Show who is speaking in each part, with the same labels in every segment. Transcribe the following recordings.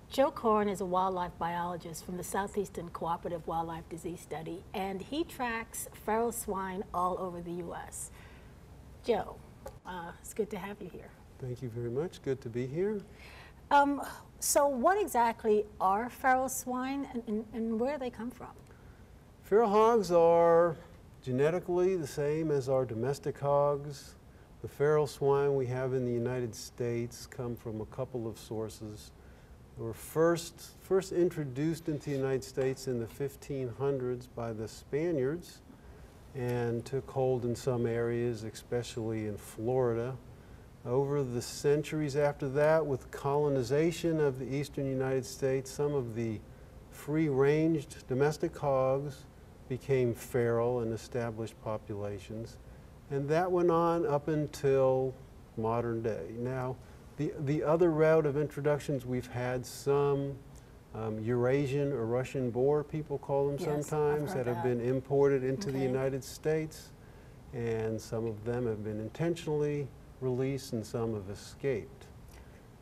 Speaker 1: Joe Corn is a wildlife biologist from the Southeastern Cooperative Wildlife Disease Study, and he tracks feral swine all over the U.S. Joe, it's good to have you here.
Speaker 2: Thank you very much. Good to be here.
Speaker 1: So what exactly are feral swine, and where do they come from?
Speaker 2: Feral hogs are genetically the same as our domestic hogs. The feral swine we have in the United States come from a couple of sources. They were first introduced into the United States in the 1500s by the Spaniards and took hold in some areas, especially in Florida. Over the centuries after that, with colonization of the eastern United States, some of the free-ranged domestic hogs became feral and established populations. And that went on up until modern day. Now, the other route of introductions, we've had some Eurasian or Russian boar, people call them sometimes, that have been imported into the United States. And some of them have been intentionally released and some have escaped.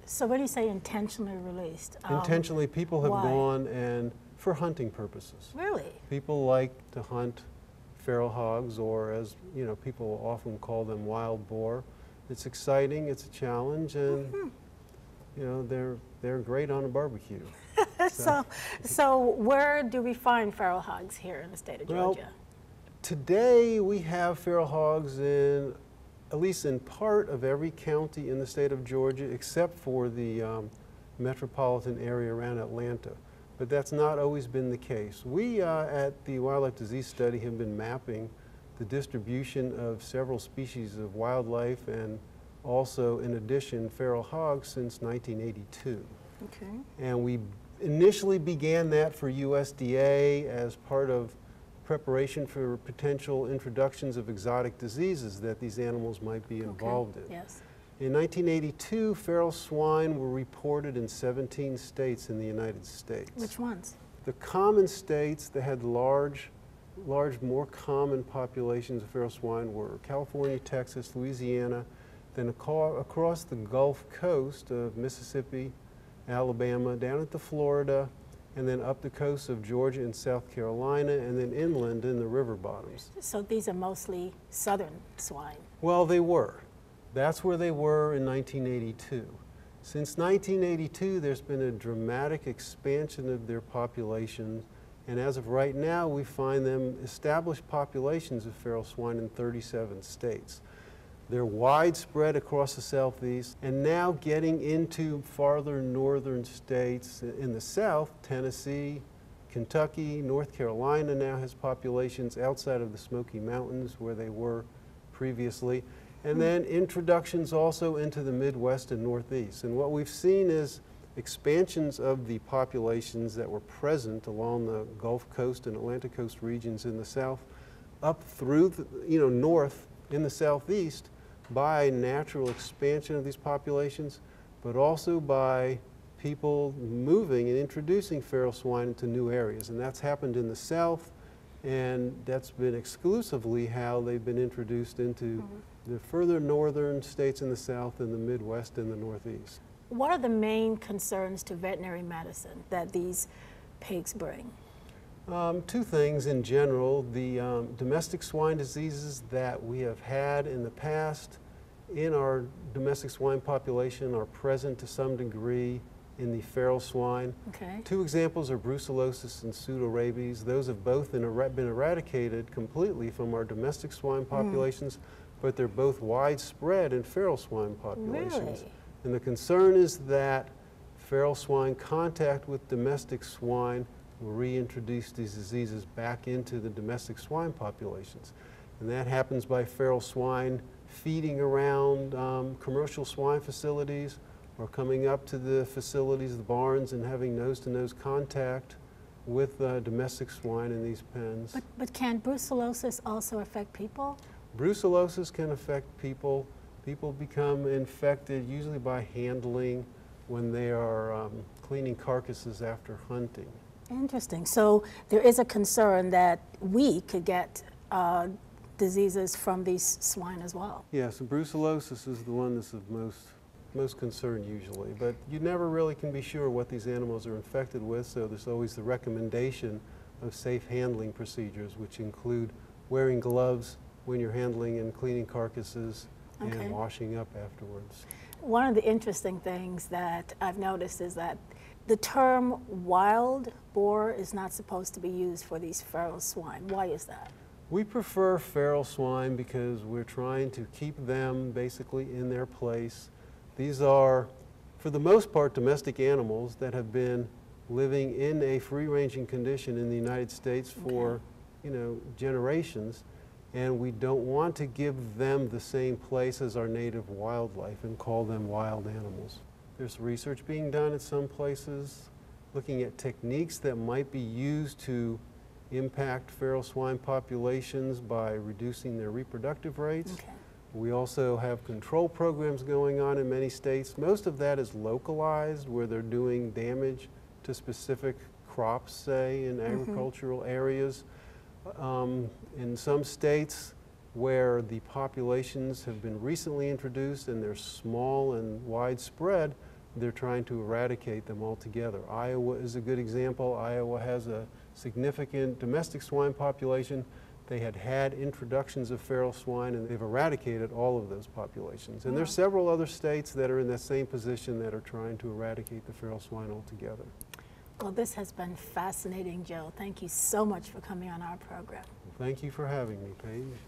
Speaker 1: So when you say intentionally released?
Speaker 2: Intentionally, people have gone and for hunting purposes.
Speaker 1: Really?
Speaker 2: People like to hunt feral hogs, or as you know, people often call them wild boar. It's exciting, it's a challenge, and you know, they're great on a barbecue.
Speaker 1: So where do we find feral hogs here in the state of Georgia?
Speaker 2: Well, today we have feral hogs in at least in part of every county in the state of Georgia, except for the metropolitan area around Atlanta. But that's not always been the case. We at the Wildlife Disease Study have been mapping the distribution of several species of wildlife and also, in addition, feral hogs since 1982.
Speaker 1: Okay.
Speaker 2: And we initially began that for USDA as part of preparation for potential introductions of exotic diseases that these animals might be involved in.
Speaker 1: Yes.
Speaker 2: In 1982, feral swine were reported in 17 states in the United States.
Speaker 1: Which ones?
Speaker 2: The common states that had large, more common populations of feral swine were California, Texas, Louisiana, then across the Gulf Coast of Mississippi, Alabama, down into Florida, and then up the coast of Georgia and South Carolina, and then inland in the river bottoms.
Speaker 1: So these are mostly southern swine?
Speaker 2: Well, they were. That's where they were in 1982. Since 1982, there's been a dramatic expansion of their population, and as of right now, we find them established populations of feral swine in 37 states. They're widespread across the southeast, and now getting into farther northern states in the south. Tennessee, Kentucky, North Carolina now has populations outside of the Smoky Mountains where they were previously. And then introductions also into the Midwest and Northeast. And what we've seen is expansions of the populations that were present along the Gulf Coast and Atlantic Coast regions in the south up through the, north in the southeast by natural expansion of these populations, but also by people moving and introducing feral swine into new areas. And that's happened in the south, and that's been exclusively how they've been introduced into the further northern states in the south and the Midwest and the Northeast.
Speaker 1: What are the main concerns to veterinary medicine that these pigs bring?
Speaker 2: Two things in general. The domestic swine diseases that we have had in the past in our domestic swine population are present to some degree in the feral swine.
Speaker 1: Okay.
Speaker 2: Two examples are brucellosis and pseudorabies. Those have both been eradicated completely from our domestic swine populations, but they're both widespread in feral swine populations.
Speaker 1: Really?
Speaker 2: And the concern is that feral swine contact with domestic swine will reintroduce these diseases back into the domestic swine populations. And that happens by feral swine feeding around commercial swine facilities or coming up to the facilities, the barns, and having nose-to-nose contact with domestic swine in these pens.
Speaker 1: But can brucellosis also affect people?
Speaker 2: Brucellosis can affect people. People become infected usually by handling when they are cleaning carcasses after hunting.
Speaker 1: Interesting. So there is a concern that we could get diseases from these swine as well.
Speaker 2: Yes, brucellosis is the one that's of most concern usually. But you never really can be sure what these animals are infected with, so there's always the recommendation of safe handling procedures, which include wearing gloves when you're handling and cleaning carcasses and washing up afterwards.
Speaker 1: One of the interesting things that I've noticed is that the term wild boar is not supposed to be used for these feral swine. Why is that?
Speaker 2: We prefer feral swine because we're trying to keep them basically in their place. These are, for the most part, domestic animals that have been living in a free-ranging condition in the United States for, generations, and we don't want to give them the same place as our native wildlife and call them wild animals. There's research being done at some places looking at techniques that might be used to impact feral swine populations by reducing their reproductive rates. We also have control programs going on in many states. Most of that is localized, where they're doing damage to specific crops, say, in agricultural areas. In some states where the populations have been recently introduced and they're small and widespread, they're trying to eradicate them altogether. Iowa is a good example. Iowa has a significant domestic swine population. They had introductions of feral swine, and they've eradicated all of those populations. And there's several other states that are in that same position that are trying to eradicate the feral swine altogether.
Speaker 1: Well, this has been fascinating, Joe. Thank you so much for coming on our program.
Speaker 2: Thank you for having me, Paige.